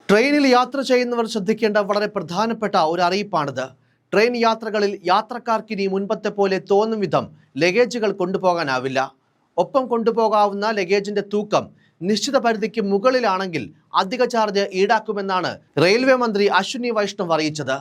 ട്രെയിനിൽ യാത്ര ചെയ്യുന്നവർ ശ്രദ്ധിക്കേണ്ട വളരെ പ്രധാനപ്പെട്ട ഒരു അറിയിപ്പാണിത്. ട്രെയിൻ യാത്രകളിൽ യാത്രക്കാർക്കിനി മുൻപത്തെ പോലെ തോന്നും വിധം ലഗേജുകൾ കൊണ്ടുപോകാനാവില്ല. ഒപ്പം കൊണ്ടുപോകാവുന്ന ലഗേജിന്റെ തൂക്കം നിശ്ചിത പരിധിക്ക് മുകളിലാണെങ്കിൽ അധിക ചാർജ് ഈടാക്കുമെന്നാണ് റെയിൽവേ മന്ത്രി അശ്വിനി വൈഷ്ണവ് അറിയിച്ചത്.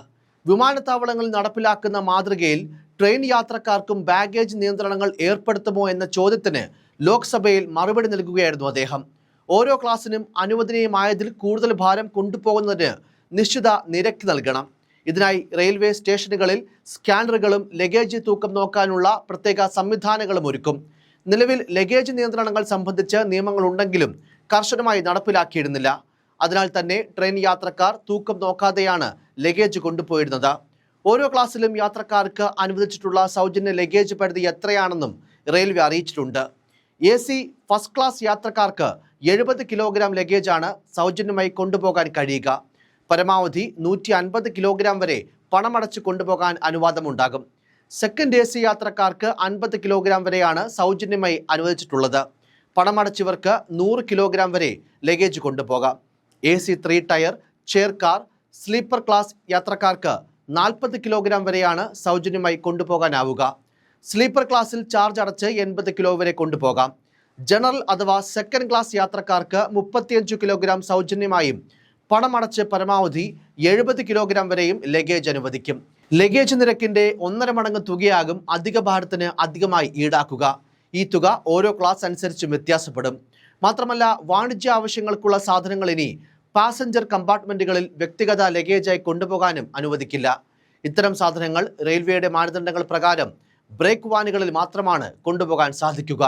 വിമാനത്താവളങ്ങളിൽ നടപ്പിലാക്കുന്ന മാതൃകയിൽ ട്രെയിൻ യാത്രക്കാർക്കും ബാഗേജ് നിയന്ത്രണങ്ങൾ ഏർപ്പെടുത്തുമോ എന്ന ചോദ്യത്തിന് ലോക്സഭയിൽ മറുപടി നൽകുകയായിരുന്നു അദ്ദേഹം. ഓരോ ക്ലാസ്സിനും അനുവദനീയമായതിൽ കൂടുതൽ ഭാരം കൊണ്ടുപോകുന്നതിന് നിശ്ചിത നിരക്ക് നൽകണം. ഇതിനായി റെയിൽവേ സ്റ്റേഷനുകളിൽ സ്കാനറുകളും ലഗേജ് തൂക്കം നോക്കാനുള്ള പ്രത്യേക സംവിധാനങ്ങളും ഒരുക്കും. നിലവിൽ ലഗേജ് നിയന്ത്രണങ്ങൾ സംബന്ധിച്ച് നിയമങ്ങളുണ്ടെങ്കിലും കർശനമായി നടപ്പിലാക്കിയിരുന്നില്ല. അതിനാൽ തന്നെ ട്രെയിൻ യാത്രക്കാർ തൂക്കം നോക്കാതെയാണ് ലഗേജ് കൊണ്ടുപോയിരുന്നത്. ഓരോ ക്ലാസ്സിലും യാത്രക്കാർക്ക് അനുവദിച്ചിട്ടുള്ള സൗജന്യ ലഗേജ് പരിധി എത്രയാണെന്നും റെയിൽവേ അറിയിച്ചിട്ടുണ്ട്. AC ഫസ്റ്റ് ക്ലാസ് യാത്രക്കാർക്ക് 70 കിലോഗ്രാം ലഗേജാണ് സൗജന്യമായി കൊണ്ടുപോകാൻ കഴിയുക. പരമാവധി 150 കിലോഗ്രാം വരെ പണമടച്ച് കൊണ്ടുപോകാൻ അനുവാദമുണ്ടാകും. സെക്കൻഡ് AC യാത്രക്കാർക്ക് 50 കിലോഗ്രാം വരെയാണ് സൗജന്യമായി അനുവദിച്ചിട്ടുള്ളത്. പണമടച്ചവർക്ക് 100 കിലോഗ്രാം വരെ ലഗേജ് കൊണ്ടുപോകാം. AC 3 tier, chair car, sleeper class യാത്രക്കാർക്ക് 40 കിലോഗ്രാം വരെയാണ് സൗജന്യമായി കൊണ്ടുപോകാനാവുക. സ്ലീപ്പർ ക്ലാസ്സിൽ ചാർജ് അടച്ച് 80 കിലോ വരെ കൊണ്ടുപോകാം. ജനറൽ അഥവാ സെക്കൻഡ് ക്ലാസ് യാത്രക്കാർക്ക് 35 കിലോഗ്രാം സൗജന്യമായും പണമടച്ച് പരമാവധി 70 കിലോഗ്രാം വരെയും ലഗേജ് അനുവദിക്കും. ലഗേജ് നിരക്കിന്റെ 1.5 മടങ്ങ് തുകയാകും അധിക ഭാരത്തിന് അധികമായി ഈടാക്കുക. ഈ തുക ഓരോ ക്ലാസ് അനുസരിച്ചും വ്യത്യാസപ്പെടും. മാത്രമല്ല, വാണിജ്യ ആവശ്യങ്ങൾക്കുള്ള സാധനങ്ങൾ ഇനി പാസഞ്ചർ കമ്പാർട്ട്മെന്റുകളിൽ വ്യക്തിഗത ലഗേജായി കൊണ്ടുപോകാനും അനുവദിക്കില്ല. ഇത്തരം സാധനങ്ങൾ റെയിൽവേയുടെ മാനദണ്ഡങ്ങൾ പ്രകാരം ബ്രേക്ക് വാനുകളിൽ മാത്രമാണ് കൊണ്ടുപോകാൻ സാധിക്കുക.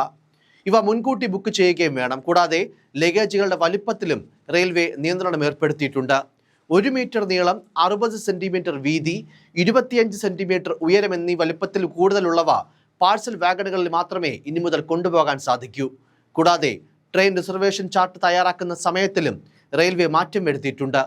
ഇവ മുൻകൂട്ടി ബുക്ക് ചെയ്യുകയും വേണം. കൂടാതെ ലഗേജുകളുടെ വലിപ്പത്തിലും റെയിൽവേ നിയന്ത്രണം ഏർപ്പെടുത്തിയിട്ടുണ്ട്. 1 മീറ്റർ നീളം, 60 സെന്റിമീറ്റർ വീതി, 25 സെന്റിമീറ്റർ ഉയരം എന്നീ വലിപ്പത്തിൽ കൂടുതലുള്ളവ പാഴ്സൽ വാഗണുകളിൽ മാത്രമേ ഇനി മുതൽ കൊണ്ടുപോകാൻ സാധിക്കൂ. കൂടാതെ ട്രെയിൻ റിസർവേഷൻ ചാർട്ട് തയ്യാറാക്കുന്ന സമയത്തിലും റെയിൽവേ മാറ്റം വരുത്തിയിട്ടുണ്ട്.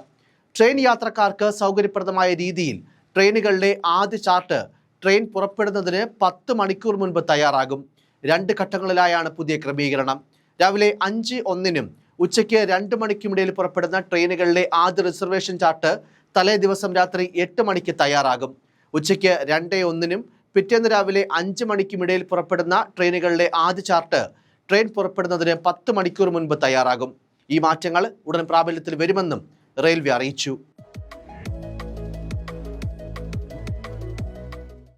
ട്രെയിൻ യാത്രക്കാർക്ക് സൗകര്യപ്രദമായ രീതിയിൽ ട്രെയിനുകളിലെ ആദ്യ ചാർട്ട് ട്രെയിൻ പുറപ്പെടുന്നതിന് 10 മണിക്കൂർ മുൻപ് തയ്യാറാകും. 2 ഘട്ടങ്ങളിലായാണ് പുതിയ ക്രമീകരണം. രാവിലെ 5:01 ഉച്ചയ്ക്ക് 2 മണിക്കുമിടയിൽ പുറപ്പെടുന്ന ട്രെയിനുകളിലെ ആദ്യ റിസർവേഷൻ ചാർട്ട് തലേ ദിവസം രാത്രി 8 മണിക്ക് തയ്യാറാകും. ഉച്ചയ്ക്ക് 2:01 പിറ്റേന്ന് രാവിലെ 5 മണിക്കുമിടയിൽ പുറപ്പെടുന്ന ട്രെയിനുകളിലെ ആദ്യ ചാർട്ട് ട്രെയിൻ പുറപ്പെടുന്നതിന് 10 മണിക്കൂർ മുൻപ് തയ്യാറാകും. ഈ മാറ്റങ്ങൾ ഉടൻ പ്രാബല്യത്തിൽ വരുമെന്നും റെയിൽവേ അറിയിച്ചു.